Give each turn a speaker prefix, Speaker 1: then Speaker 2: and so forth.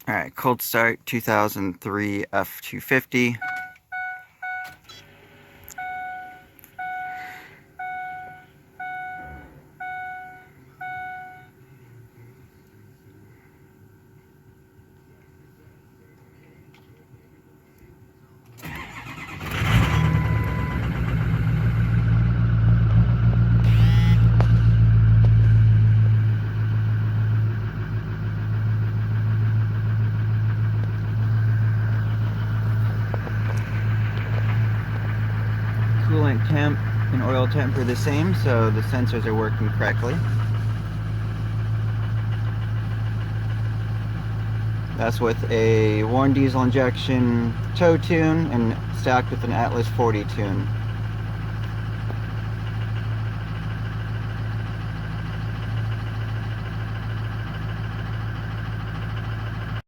Speaker 1: Alright, cold start 2003 F250. Coolant temp and oil temp are the same, so the sensors are working correctly. That's with a Warn diesel injection tow tune and stacked with an Atlas 40 tune.